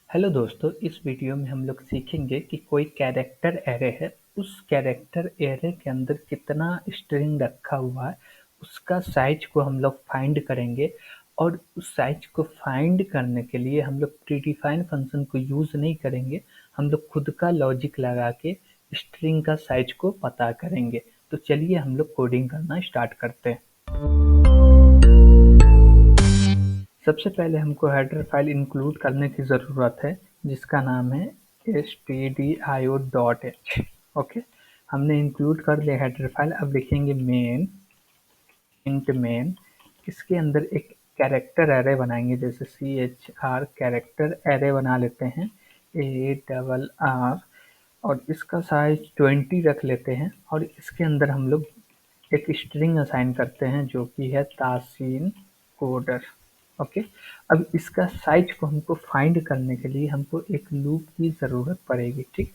Hello दोस्तों, इस video में हम लोग सीखेंगे कि कोई कैरेक्टर एरे है, उस कैरेक्टर एरे के अंदर कितना स्ट्रिंग रखा हुआ है, उसका साइज को हम लोग फाइंड करेंगे। और उस साइज को फाइंड करने के लिए हम लोग प्रीडिफाइन फंक्शन को यूज़ नहीं करेंगे, हम लोग खुद का लॉजिक लगा के स्ट्रिंग का साइज को पता करेंगे। तो चलिए हम लोग कोडिंग करना स्टार्ट करते हैं। सबसे पहले हमको हेडर फाइल इंक्लूड करने की ज़रूरत है, जिसका नाम है stdio.h। ओके, हमने इंक्लूड कर लिया हेडर फाइल। अब लिखेंगे मेन इंट मेन, इसके अंदर एक कैरेक्टर एरे बनाएंगे, जैसे CHR कैरेक्टर एरे बना लेते हैं ARR, और इसका साइज 20 रख लेते हैं। और इसके अंदर हम लोग एक स्ट्रिंग असाइन करते हैं जो कि है तासीन कोडर। ओके, अब इसका साइज को हमको फाइंड करने के लिए हमको एक लूप की ज़रूरत पड़ेगी, ठीक।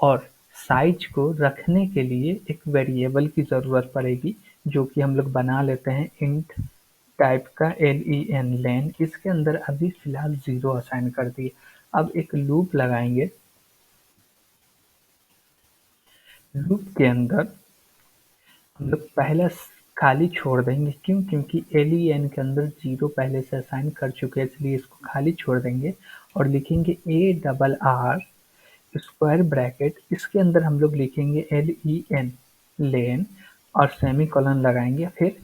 और साइज को रखने के लिए एक वेरिएबल की ज़रूरत पड़ेगी, जो कि हम लोग बना लेते हैं इंट टाइप का len लेन। इसके अंदर अभी फ़िलहाल 0 असाइन कर दिए। अब एक लूप लगाएंगे। लूप के अंदर हम लोग पहले खाली छोड़ देंगे, क्यों? क्योंकि len के अंदर 0 पहले से असाइन कर चुके हैं, इसलिए इसको खाली छोड़ देंगे। और लिखेंगे ARR स्क्वायर ब्रैकेट, इसके अंदर हम लोग लिखेंगे len लेन और सेमी कॉलन लगाएंगे, फिर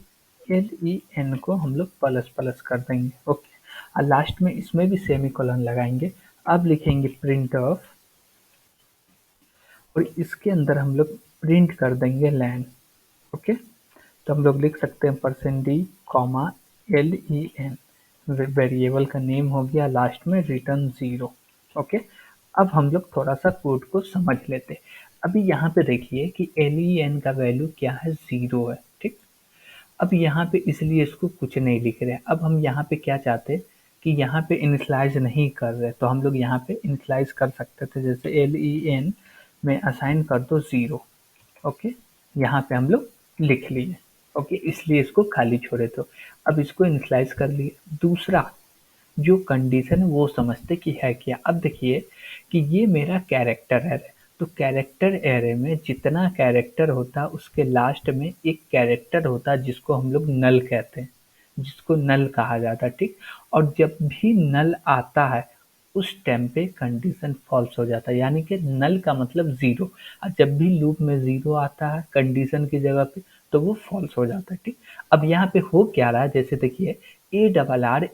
len को हम लोग प्लस प्लस कर देंगे। ओके, और लास्ट में इसमें भी सेमी कॉलन लगाएंगे। अब लिखेंगे प्रिंट ऑफ, और इसके अंदर हम लोग प्रिंट कर देंगे लैन। ओके, तो हम लोग लिख सकते हैं %d कॉमा len, वेरिएबल का नेम हो गया, लास्ट में रिटर्न 0। ओके, अब हम लोग थोड़ा सा कोड को समझ लेते हैं। अभी यहाँ पे देखिए कि len का वैल्यू क्या है, 0 है, ठीक। अब यहाँ पे इसलिए इसको कुछ नहीं लिख रहे। अब हम यहाँ पे क्या चाहते हैं कि यहाँ पे इनिशलाइज नहीं कर रहे, तो हम लोग यहाँ पे इनिशलाइज कर सकते थे, जैसे len में असाइन कर दो 0। ओके, यहाँ पे हम लोग लिख लिए। ओके, इसलिए इसको खाली छोड़े। तो अब इसको इनिशलाइज कर लिए। दूसरा जो कंडीशन है वो समझते कि है क्या। अब देखिए कि ये मेरा कैरेक्टर एरे, तो कैरेक्टर एरे में जितना कैरेक्टर होता है उसके लास्ट में एक कैरेक्टर होता है जिसको हम लोग नल कहते हैं, जिसको नल कहा जाता है, ठीक। और जब भी नल आता है उस टाइम पे कंडीशन फॉल्स हो जाता है, यानी कि नल का मतलब 0। और जब भी लूप में 0 आता है कंडीशन की जगह पे, तो वो फॉल्स हो जाता है, ठीक। अब यहाँ पे हो क्या रहा है, जैसे देखिए ARR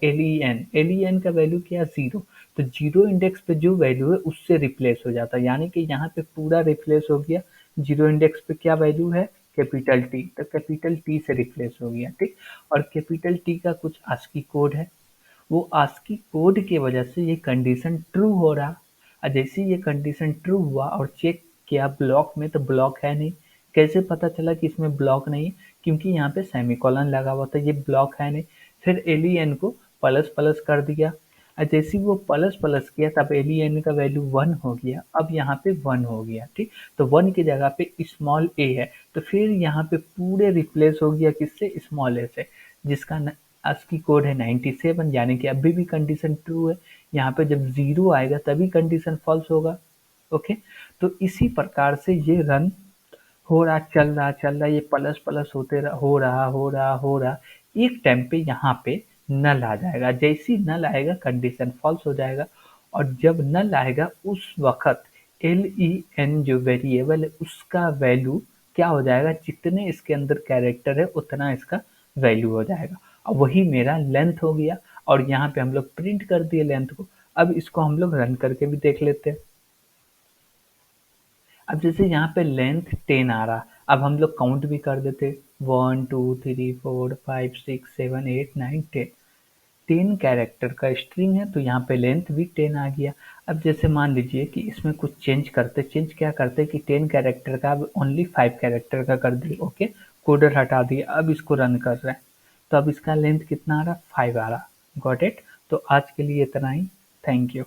len का वैल्यू क्या है, 0। तो 0 इंडेक्स पे जो वैल्यू है उससे रिप्लेस हो जाता है, यानी कि यहाँ पे पूरा रिप्लेस हो गया। 0 इंडेक्स पे क्या वैल्यू है, कैपिटल टी, तो कैपिटल टी से रिप्लेस हो गया, ठीक। और कैपिटल टी का कुछ आस्की कोड है, वो आस्की कोड की वजह से ये कंडीशन ट्रू हो रहा। और जैसे ये कंडीशन ट्रू हुआ और चेक किया ब्लॉक में, तो ब्लॉक है नहीं। कैसे पता चला कि इसमें ब्लॉक नहीं है, क्योंकि यहाँ पे सेमीकोलन लगा हुआ था, ये ब्लॉक है नहीं। फिर len को प्लस प्लस कर दिया, और जैसे वो प्लस प्लस किया तब len का वैल्यू 1 हो गया। अब यहाँ पे 1 हो गया, ठीक। तो 1 की जगह पे स्मॉल a है, तो फिर यहाँ पे पूरे रिप्लेस हो गया किससे, स्मॉल a से, जिसका ASCII कोड है 97, यानी कि अभी भी कंडीशन ट्रू है। यहाँ पे जब 0 आएगा तभी कंडीशन फॉल्स होगा। ओके, तो इसी प्रकार से ये रन हो रहा, चल रहा, ये प्लस प्लस होते रहा, हो रहा। एक टाइम पे यहाँ पे नल आ जाएगा, जैसे ही नल आएगा कंडीशन फॉल्स हो जाएगा। और जब नल आएगा उस वक्त len जो वेरिएबल है उसका वैल्यू क्या हो जाएगा, जितने इसके अंदर कैरेक्टर है उतना इसका वैल्यू हो जाएगा, और वही मेरा लेंथ हो गया। और यहाँ पे हम लोग प्रिंट कर दिए लेंथ को। अब इसको हम लोग रन करके भी देख लेते हैं। अब जैसे यहाँ पे लेंथ 10 आ रहा, अब हम लोग काउंट भी कर देते, 1 2 3 4 5 6 7 8 9 10। 10 कैरेक्टर का स्ट्रिंग है, तो यहाँ पे लेंथ भी 10 आ गया। अब जैसे मान लीजिए कि इसमें कुछ चेंज करते, चेंज क्या करते कि 10 कैरेक्टर का अब ओनली 5 कैरेक्टर का कर दिए। ओके, कोडर हटा दिए, अब इसको रन कर रहे हैं, तो अब इसका लेंथ कितना आ रहा, 5 आ रहा। Got it. तो आज के लिए इतना ही। Thank you.